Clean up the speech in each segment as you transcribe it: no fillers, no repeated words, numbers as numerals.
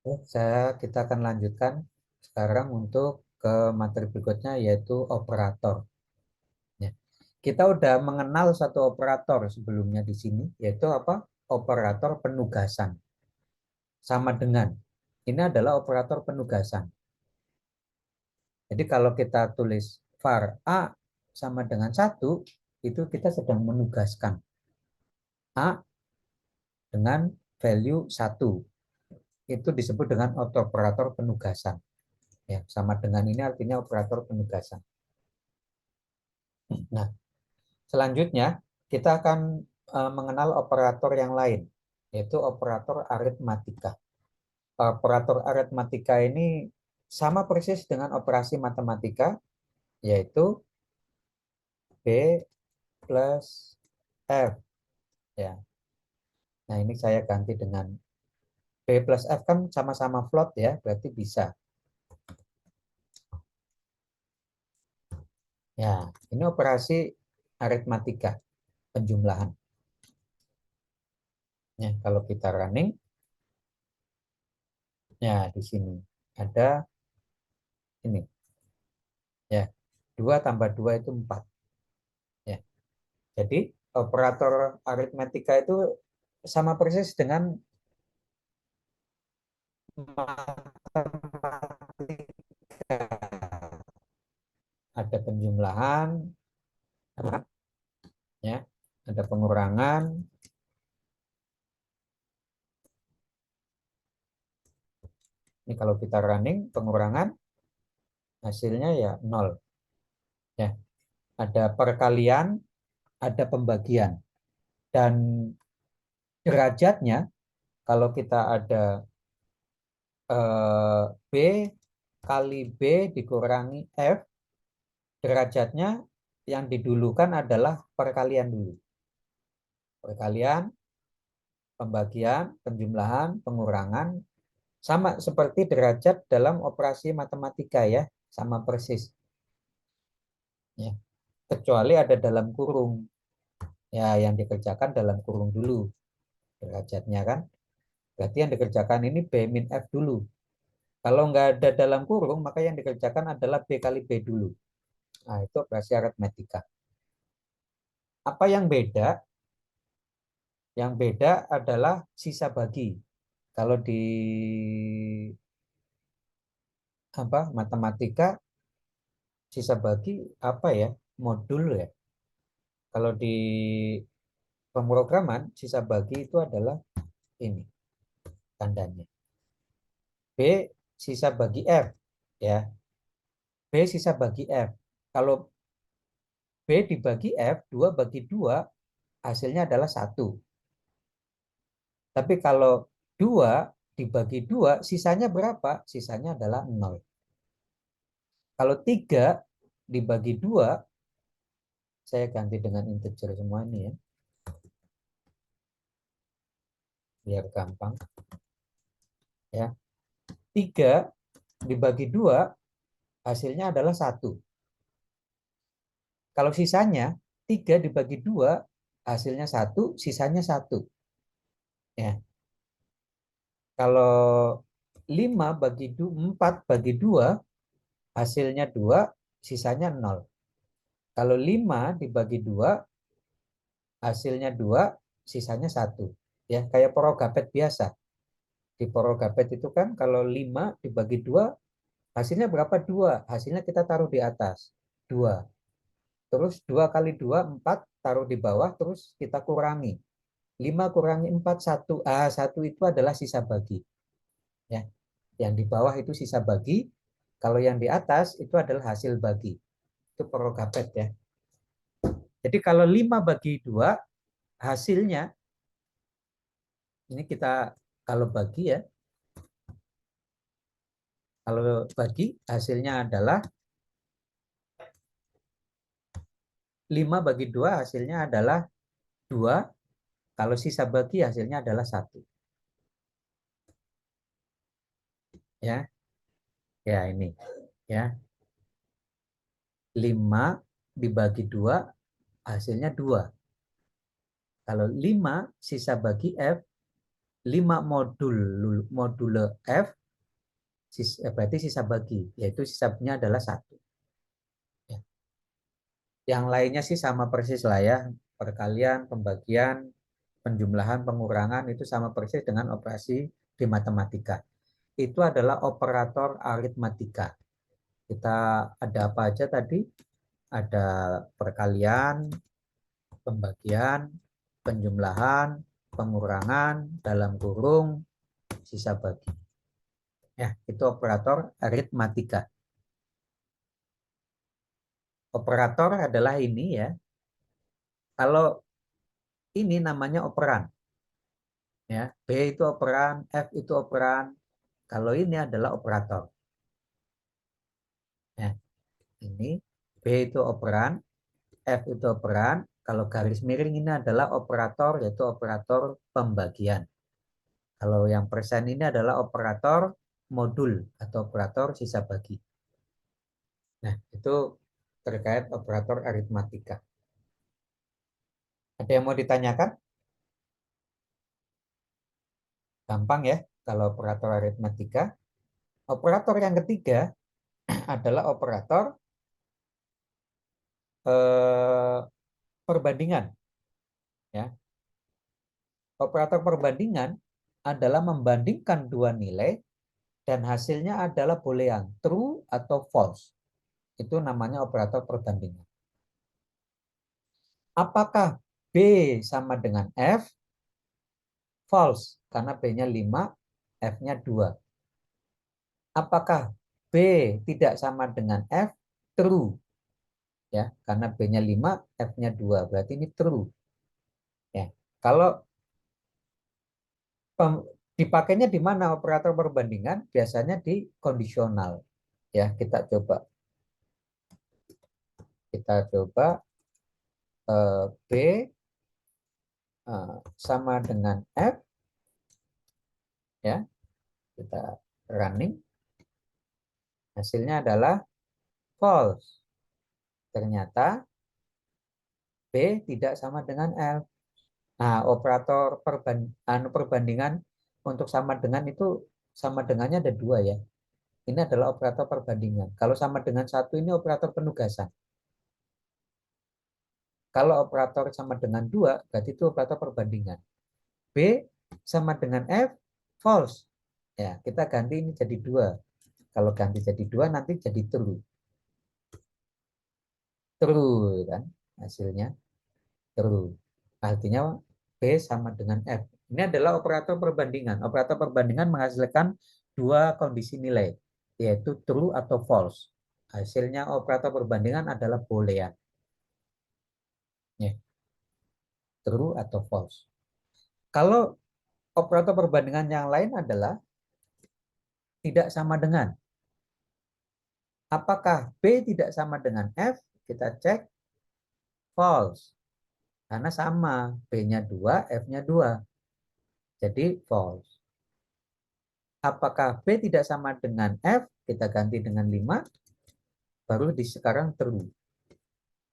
Kita akan lanjutkan sekarang untuk ke materi berikutnya yaitu operator. Ya. Kita udah mengenal satu operator sebelumnya di sini yaitu apa? Operator penugasan. Sama dengan ini adalah operator penugasan. Jadi kalau kita tulis var A sama dengan 1, itu kita sedang menugaskan A dengan value 1. Itu disebut dengan operator penugasan. Ya, sama dengan ini artinya operator penugasan. Nah, selanjutnya kita akan mengenal operator yang lain, yaitu operator aritmatika. Operator aritmatika ini sama persis dengan operasi matematika, yaitu B plus F. Ya. Nah, ini saya ganti dengan B plus F kan sama-sama float ya, berarti bisa. Ya, ini operasi aritmatika, penjumlahan. Ya, kalau kita running, ya di sini ada ini. Ya, 2 tambah 2 itu 4. Ya. Jadi, operator aritmatika itu sama persis dengan matematika. Ada penjumlahan, ya, ada pengurangan. Ini kalau kita running pengurangan hasilnya ya 0. Ya, ada perkalian, ada pembagian. Dan derajatnya kalau kita ada B kali B dikurangi F, derajatnya yang didulukan adalah perkalian dulu. Perkalian, pembagian, penjumlahan, pengurangan, sama seperti derajat dalam operasi matematika ya, sama persis. Ya. Kecuali ada dalam kurung. Ya, yang dikerjakan dalam kurung dulu derajatnya kan. Berarti yang dikerjakan ini B min F dulu. Kalau nggak ada dalam kurung, maka yang dikerjakan adalah B kali B dulu. Nah, itu operasi aritmatika. Apa yang beda? Yang beda adalah sisa bagi. Kalau di apa matematika sisa bagi apa ya? Modul ya. Kalau di pemrograman sisa bagi itu adalah ini tandanya. B sisa bagi F ya. B sisa bagi F. Kalau B dibagi F, 2 bagi 2 hasilnya adalah 1. Tapi kalau 2 dibagi 2 sisanya berapa? Sisanya adalah 0. Kalau 3 dibagi 2, saya ganti dengan integer semua ini ya, biar gampang. Ya. 3 dibagi 2 hasilnya adalah 1. Kalau sisanya 3 dibagi 2 hasilnya 1, sisanya 1. Ya. Kalau 5 bagi 4 bagi 2 hasilnya 2, sisanya 0. Kalau 5 dibagi 2 hasilnya 2, sisanya 1. Ya, kayak porogapet biasa. Di porogapet itu kan kalau 5 dibagi 2 hasilnya berapa? 2. Hasilnya kita taruh di atas. 2. Terus 2 kali 2, 4, taruh di bawah, terus kita kurangi. 5 kurangi 4, 1. 1 itu adalah sisa bagi. Ya. Yang di bawah itu sisa bagi. Kalau yang di atas itu adalah hasil bagi. Itu porogapet ya. Jadi kalau 5 bagi 2, hasilnya, ini kita kalau bagi ya, kalau bagi hasilnya adalah 5 bagi 2 hasilnya adalah 2. Kalau sisa bagi hasilnya adalah 1. Ya, ya ini. Ya, 5 dibagi 2 hasilnya 2. Kalau 5 sisa bagi F 5 module F, berarti sisa bagi, yaitu sisanya adalah 1. Ya. Yang lainnya sih sama persis lah ya, perkalian, pembagian, penjumlahan, pengurangan itu sama persis dengan operasi di matematika. Itu adalah operator aritmatika. Kita ada apa aja tadi? Ada perkalian, pembagian, penjumlahan, pengurangan, dalam kurung, sisa bagi. Ya, itu operator aritmatika. Operator adalah ini ya. Kalau ini namanya operan. Ya, B itu operan, F itu operan. Kalau ini adalah operator. Ya, ini B itu operan, F itu operan. Kalau garis miring ini adalah operator, yaitu operator pembagian. Kalau yang persen ini adalah operator modul atau operator sisa bagi. Nah, itu terkait operator aritmatika. Ada yang mau ditanyakan? Gampang ya, kalau operator aritmatika. Operator yang ketiga adalah operator eh, perbandingan. Ya, operator perbandingan adalah membandingkan dua nilai dan hasilnya adalah boolean, true atau false. Itu namanya operator perbandingan. Apakah B sama dengan F? False, karena B-nya 5, F-nya 2. Apakah B tidak sama dengan F? True, ya, karena B-nya 5, F-nya 2. Berarti ini true. Ya. Kalau dipakainya di mana operator perbandingan? Biasanya di kondisional. Ya, kita coba B sama dengan F, ya. Kita running, hasilnya adalah false. Ternyata B tidak sama dengan F. Nah, operator perbandingan untuk sama dengan itu, sama dengannya ada dua ya. Ini adalah operator perbandingan. Kalau sama dengan satu ini operator penugasan. Kalau operator sama dengan dua, berarti itu operator perbandingan. B sama dengan F, false. Ya, kita ganti ini jadi dua. Kalau ganti jadi dua, nanti jadi true. True kan hasilnya. True. Artinya B sama dengan F. Ini adalah operator perbandingan. Operator perbandingan menghasilkan dua kondisi nilai, yaitu true atau false. Hasilnya operator perbandingan adalah boolean. Ya, true atau false. Kalau operator perbandingan yang lain adalah tidak sama dengan. Apakah B tidak sama dengan F? Kita cek false. Karena sama, B-nya 2, F-nya 2. Jadi false. Apakah B tidak sama dengan F? Kita ganti dengan 5, baru di sekarang true.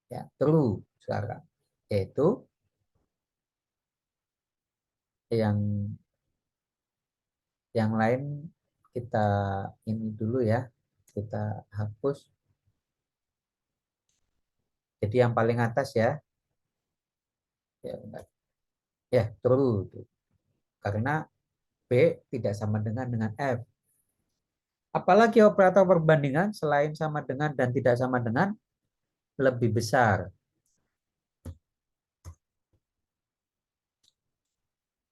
Ya, true sekarang. Yaitu yang lain kita ini dulu ya. Kita hapus. Jadi yang paling atas ya. Ya, benar. Ya, true. Karena B tidak sama dengan F. Apalagi operator perbandingan selain sama dengan dan tidak sama dengan lebih besar.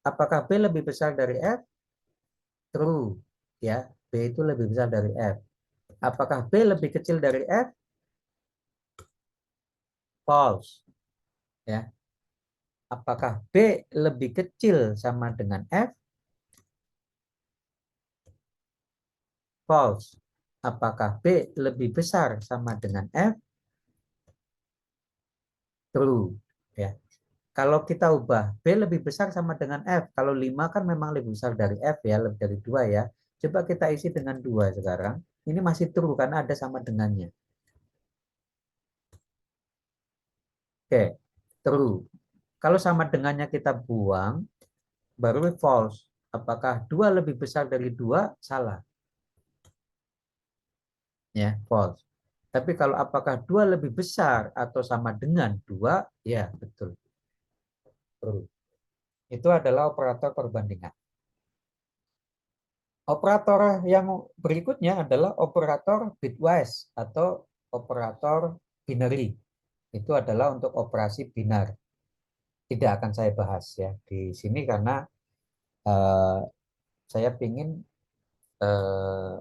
Apakah B lebih besar dari F? True. Ya, B itu lebih besar dari F. Apakah B lebih kecil dari F? False. Ya. Apakah B lebih kecil sama dengan F? False. Apakah B lebih besar sama dengan F? True. Ya. Kalau kita ubah B lebih besar sama dengan F. Kalau 5 kan memang lebih besar dari F ya, lebih dari 2 ya. Coba kita isi dengan 2 sekarang. Ini masih true karena ada sama dengannya. Oke, true. Kalau sama dengannya kita buang, baru false. Apakah 2 lebih besar dari 2? Salah. Ya, false. Tapi kalau apakah 2 lebih besar atau sama dengan 2? Ya, betul. True. Itu adalah operator perbandingan. Operator yang berikutnya adalah operator bitwise atau operator binary. Itu adalah untuk operasi binar. Tidak akan saya bahas ya di sini karena eh, saya ingin eh,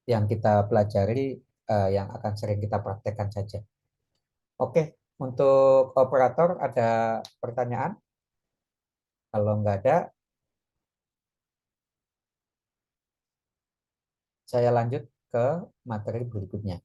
yang kita pelajari yang akan sering kita praktekkan saja. Oke, untuk operator ada pertanyaan? Kalau nggak ada, saya lanjut ke materi berikutnya.